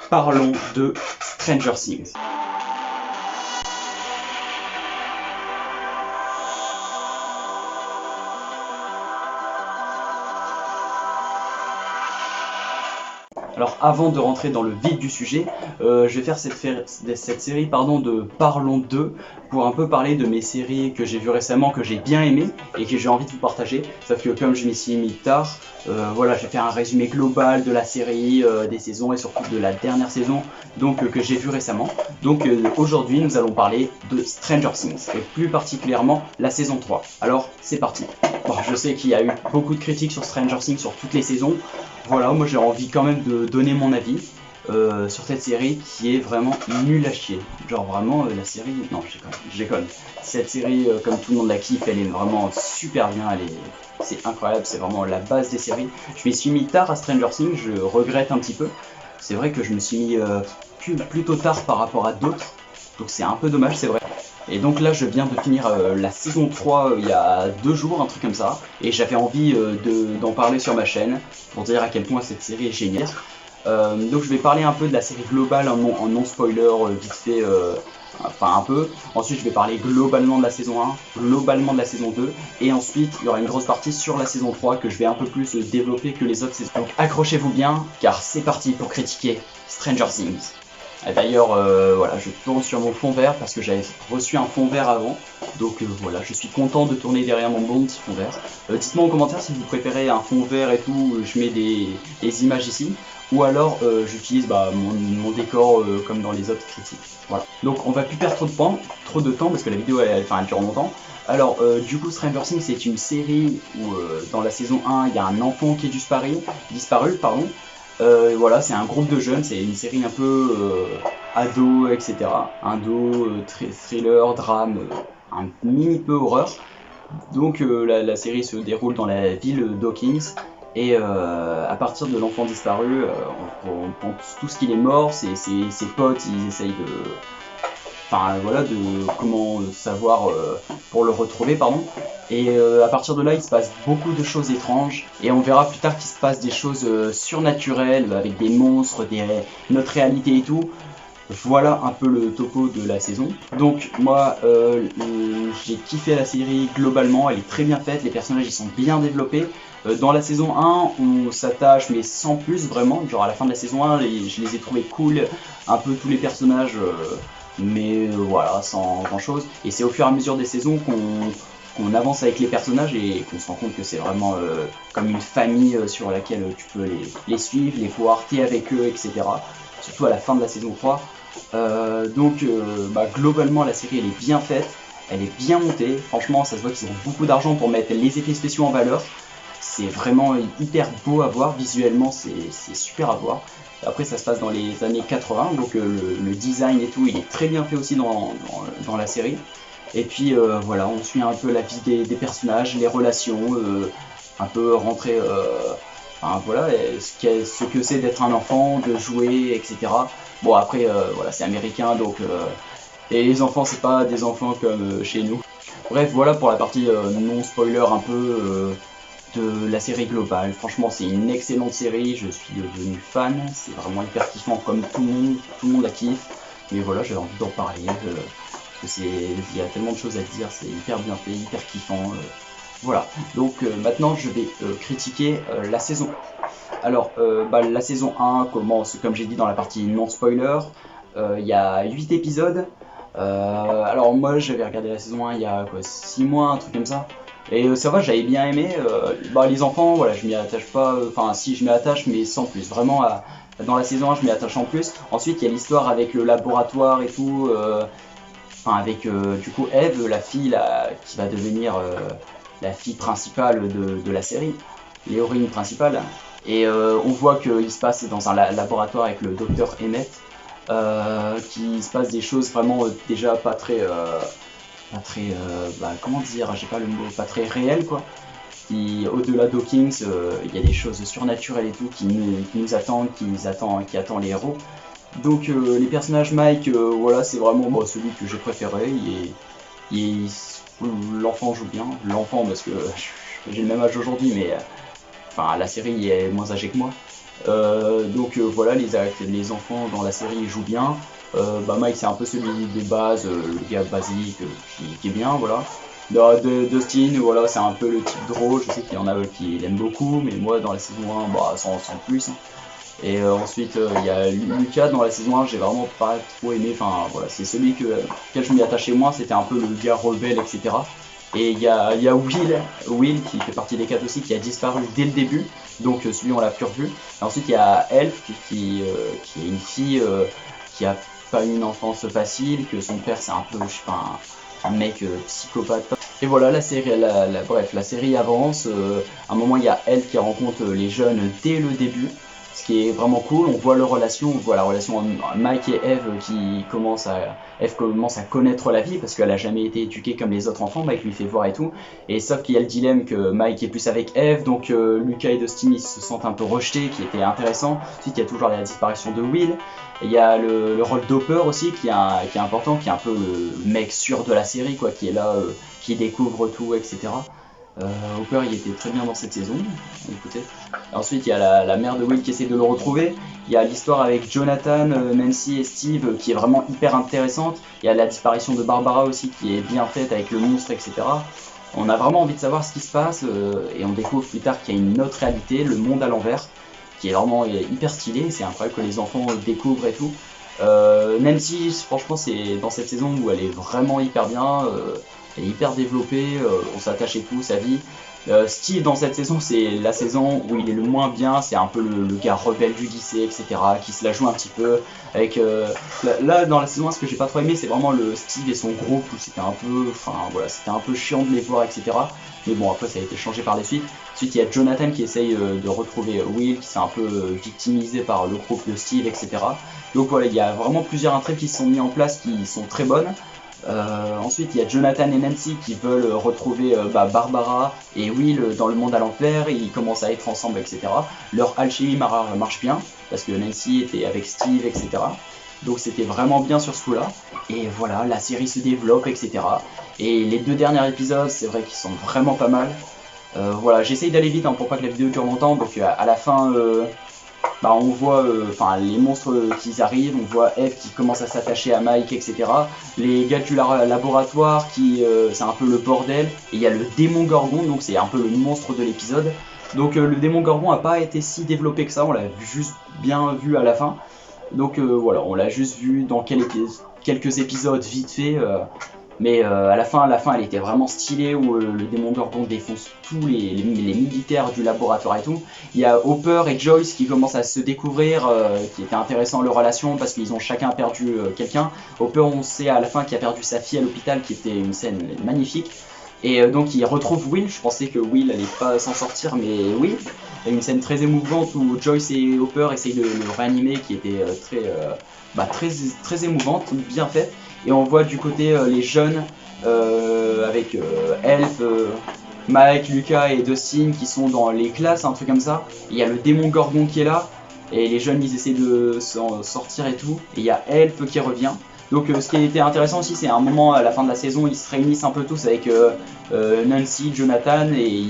Parlons de Stranger Things. Alors avant de rentrer dans le vif du sujet, je vais faire cette série de Parlons d'eux pour un peu parler de mes séries que j'ai vues récemment, que j'ai bien aimées et que j'ai envie de vous partager. Sauf que comme je m'y suis mis tard, voilà, je vais faire un résumé global de la série, des saisons et surtout de la dernière saison que j'ai vue récemment. Donc aujourd'hui nous allons parler de Stranger Things et plus particulièrement la saison 3. Alors c'est parti. Bon, je sais qu'il y a eu beaucoup de critiques sur Stranger Things sur toutes les saisons. Voilà, moi j'ai envie quand même de donner mon avis sur cette série qui est vraiment nulle à chier. Genre vraiment la série... Non, je déconne. Cette série, comme tout le monde la kiffe, elle est vraiment super bien, c'est incroyable, c'est vraiment la base des séries. Je m'y suis mis tard à Stranger Things, je regrette un petit peu. C'est vrai que je me suis mis plutôt tard par rapport à d'autres, donc c'est un peu dommage, c'est vrai. Et donc là je viens de finir la saison 3 il y a 2 jours, un truc comme ça. Et j'avais envie d'en parler sur ma chaîne pour dire à quel point cette série est géniale. Donc je vais parler un peu de la série globale en non spoiler, vite fait, enfin un peu. Ensuite je vais parler globalement de la saison 1, globalement de la saison 2. Et ensuite il y aura une grosse partie sur la saison 3 que je vais un peu plus développer que les autres saisons. Donc accrochez-vous bien car c'est parti pour critiquer Stranger Things. D'ailleurs, voilà, je tourne sur mon fond vert parce que j'avais reçu un fond vert avant. Donc voilà, je suis content de tourner derrière mon bon petit fond vert. Dites-moi en commentaire si vous préférez un fond vert et tout, je mets des images ici. Ou alors j'utilise mon décor comme dans les autres critiques. Voilà. Donc on va plus perdre trop de temps parce que la vidéo elle dure longtemps. Alors du coup Stranger Things c'est une série où dans la saison 1 il y a un enfant qui est disparu. Voilà, c'est un groupe de jeunes, c'est une série un peu ado, etc. Ado, thriller, drame, un mini peu horreur. Donc la série se déroule dans la ville d'Hawkins. Et à partir de l'enfant disparu, on pense tous qu'il est mort, ses potes ils essayent de... Enfin voilà, de comment savoir pour le retrouver, pardon. Et à partir de là, il se passe beaucoup de choses étranges. Et on verra plus tard qu'il se passe des choses surnaturelles, avec des monstres, notre réalité et tout. Voilà un peu le topo de la saison. Donc moi, j'ai kiffé la série globalement, elle est très bien faite, les personnages ils sont bien développés. Dans la saison 1, on s'attache mais sans plus vraiment, genre à la fin de la saison 1, je les ai trouvés cool, un peu tous les personnages, mais voilà, sans grand chose. Et c'est au fur et à mesure des saisons qu'on avance avec les personnages et qu'on se rend compte que c'est vraiment comme une famille sur laquelle tu peux les suivre, les voir, t'es avec eux, etc. Surtout à la fin de la saison 3. Globalement la série elle est bien faite, elle est bien montée, franchement ça se voit qu'ils ont beaucoup d'argent pour mettre les effets spéciaux en valeur. C'est vraiment hyper beau à voir, visuellement c'est super à voir. Après ça se passe dans les années 80, donc le design et tout il est très bien fait aussi dans la série. Et puis voilà, on suit un peu la vie des personnages, les relations, un peu rentrer, enfin voilà, ce que c'est d'être un enfant, de jouer, etc. Bon après, voilà, c'est américain, donc et les enfants c'est pas des enfants comme chez nous. Bref, voilà pour la partie non spoiler un peu de la série globale. Franchement c'est une excellente série, je suis devenu fan, c'est vraiment hyper kiffant comme tout le monde la kiffe. Mais voilà, j'avais envie d'en parler, parce que il y a tellement de choses à dire, c'est hyper bien fait, hyper kiffant. Voilà, donc maintenant je vais critiquer la saison 1. Alors la saison 1 commence comme j'ai dit dans la partie non spoiler, il y a 8 épisodes. Alors moi j'avais regardé la saison 1 il y a 6 mois, un truc comme ça. Et ça va, j'avais bien aimé. Les enfants, voilà, je m'y attache pas, enfin si je m'y attache mais sans plus. Vraiment dans la saison 1 je m'y attache en plus. Ensuite il y a l'histoire avec le laboratoire et tout. Avec du coup Eve, la fille qui va devenir la fille principale de la série, l'héroïne principale. Et on voit qu'il se passe dans un laboratoire avec le docteur Emmett, qu'il se passe des choses vraiment déjà pas très, comment dire, j'ai pas le mot, pas très réel quoi. Au-delà d'Hawkins, il y a des choses surnaturelles et tout qui nous attendent, qui attendent les héros. Donc les personnages Mike, voilà, c'est vraiment celui que j'ai préféré. L'enfant joue bien, l'enfant parce que j'ai le même âge aujourd'hui, mais enfin la série est moins âgée que moi. Donc voilà, les enfants dans la série jouent bien. Mike c'est un peu celui de base, le gars basique qui est bien, voilà. Dustin, voilà, c'est un peu le type drôle, je sais qu'il y en a qui l'aiment beaucoup, mais moi dans la saison 1, sans plus. Hein. Et ensuite, il y a Lucas dans la saison 1, j'ai vraiment pas trop aimé. Enfin, voilà, c'est celui auquel je m'y attachais moins, c'était un peu le gars rebelle, etc. Et il y a Will qui fait partie des 4 aussi, qui a disparu dès le début, donc celui on l'a plus revu. Et ensuite, il y a Elf qui est une fille qui a pas eu une enfance facile, que son père c'est un peu, je sais pas, un mec psychopathe. Et voilà, bref, la série avance. À un moment, il y a Elf qui rencontre les jeunes dès le début. Ce qui est vraiment cool, on voit leur relation, on voit la relation Mike et Eve Eve commence à connaître la vie parce qu'elle a jamais été éduquée comme les autres enfants, Mike lui fait voir et tout, et sauf qu'il y a le dilemme que Mike est plus avec Eve, donc Lucas et Dustin ils se sentent un peu rejetés, qui était intéressant. Ensuite il y a toujours la disparition de Will, et il y a le rôle d'Hopper aussi qui est important, qui est un peu le mec sûr de la série, quoi, qui est là, qui découvre tout, etc. Hopper il était très bien dans cette saison, écoutez. Ensuite il y a la mère de Will qui essaie de le retrouver. Il y a l'histoire avec Jonathan, Nancy et Steve qui est vraiment hyper intéressante. Il y a la disparition de Barbara aussi qui est bien faite avec le monstre, etc. On a vraiment envie de savoir ce qui se passe et on découvre plus tard qu'il y a une autre réalité, le monde à l'envers, qui est vraiment hyper stylé. C'est incroyable que les enfants découvrent et tout. Nancy, franchement, c'est dans cette saison où elle est vraiment hyper bien. Elle est hyper développée, on s'attache et tout, sa vie. Steve dans cette saison, c'est la saison où il est le moins bien, c'est un peu le gars rebelle du lycée, etc. qui se la joue un petit peu. Avec là dans la saison 1, ce que j'ai pas trop aimé, c'est vraiment le Steve et son groupe où c'était un peu, enfin voilà, c'était un peu chiant de les voir, etc. Mais bon, après ça a été changé par la suite. Ensuite, il y a Jonathan qui essaye de retrouver Will, qui s'est un peu victimisé par le groupe de Steve, etc. Donc voilà, il y a vraiment plusieurs intrigues qui se sont mis en place qui sont très bonnes. Ensuite, il y a Jonathan et Nancy qui veulent retrouver Barbara et Will dans le monde à l'envers, et ils commencent à être ensemble, etc. Leur alchimie marche bien, parce que Nancy était avec Steve, etc. Donc c'était vraiment bien sur ce coup-là. Et voilà, la série se développe, etc. Et les 2 derniers épisodes, c'est vrai qu'ils sont vraiment pas mal. Voilà, j'essaye d'aller vite pour pas que la vidéo dure longtemps, donc à la fin... on voit les monstres qui arrivent, on voit Eve qui commence à s'attacher à Mike, etc. Les gars du laboratoire c'est un peu le bordel. Et il y a le démon Gorgon, donc c'est un peu le monstre de l'épisode. Donc le démon Gorgon a pas été si développé que ça, on l'a juste bien vu à la fin. Donc voilà, on l'a juste vu dans quelques épisodes vite fait. Mais à la fin, elle était vraiment stylée où le démon Gorgon défonce tous les militaires du laboratoire et tout. Il y a Hopper et Joyce qui commencent à se découvrir, qui était intéressant leur relation parce qu'ils ont chacun perdu quelqu'un. Hopper, on sait à la fin qu'il a perdu sa fille à l'hôpital, qui était une scène magnifique. Et donc il retrouve Will, je pensais que Will allait pas s'en sortir, mais oui. Il y a une scène très émouvante où Joyce et Hopper essayent de le réanimer, qui était très émouvante, bien faite. Et on voit du côté les jeunes avec Elf, Mike, Lucas et Dustin qui sont dans les classes, un truc comme ça. Il y a le démon Gorgon qui est là, et les jeunes ils essaient de s'en sortir et tout. Et il y a Elf qui revient. Donc ce qui a été intéressant aussi, c'est à un moment à la fin de la saison, ils se réunissent un peu tous avec Nancy, Jonathan et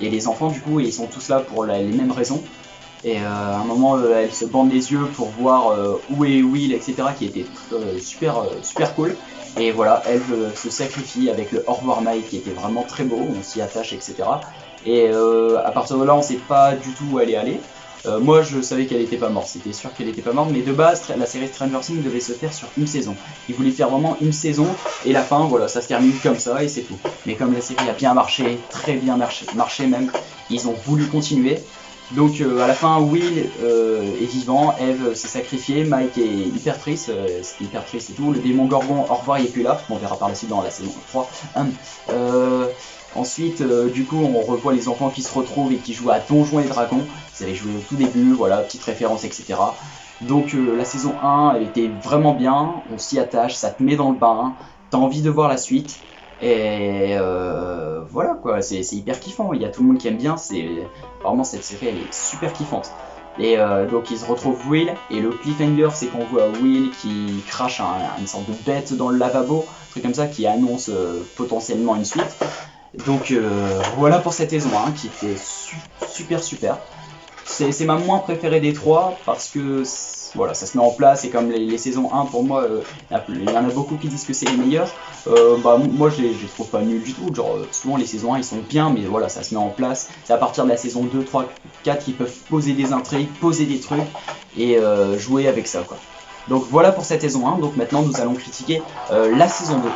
les enfants du coup, et ils sont tous là pour les mêmes raisons. Et à un moment, elle se bande les yeux pour voir où est Will, etc. qui était super cool. Et voilà, elle se sacrifie avec le au revoir Mike qui était vraiment très beau, on s'y attache, etc. Et à partir de là, on sait pas du tout où elle est allée. Moi, je savais qu'elle était pas morte, c'était sûr qu'elle était pas morte, mais de base, la série Stranger Things devait se faire sur une saison. Ils voulaient faire vraiment une saison, et la fin, voilà, ça se termine comme ça, et c'est tout. Mais comme la série a bien marché, très bien marché même, ils ont voulu continuer. Donc à la fin, Will est vivant, Eve s'est sacrifiée, Mike est hyper triste, c'était hyper triste et tout. Le démon Gorgon, au revoir, il est plus là, on verra par la suite dans la saison 3. Ensuite, du coup, on revoit les enfants qui se retrouvent et qui jouent à Donjons et Dragons. Ils avaient joué au tout début, voilà, petite référence, etc. Donc la saison 1, elle était vraiment bien, on s'y attache, ça te met dans le bain, t'as envie de voir la suite. Et voilà quoi, c'est hyper kiffant, il y a tout le monde qui aime bien, vraiment cette série elle est super kiffante. Et donc ils se retrouvent Will, et le cliffhanger c'est qu'on voit Will qui crache une sorte de bête dans le lavabo, un truc comme ça qui annonce potentiellement une suite. Donc voilà pour cette saison 1 qui était super. C'est ma moins préférée des trois parce que voilà, ça se met en place et comme les saisons 1 pour moi, il y en a beaucoup qui disent que c'est les meilleures. Moi je les trouve pas nuls du tout, genre souvent les saisons 1 ils sont bien mais voilà ça se met en place. C'est à partir de la saison 2, 3, 4 qu'ils peuvent poser des intrigues, poser des trucs et jouer avec ça quoi. Donc voilà pour cette saison 1, donc maintenant nous allons critiquer la saison 2.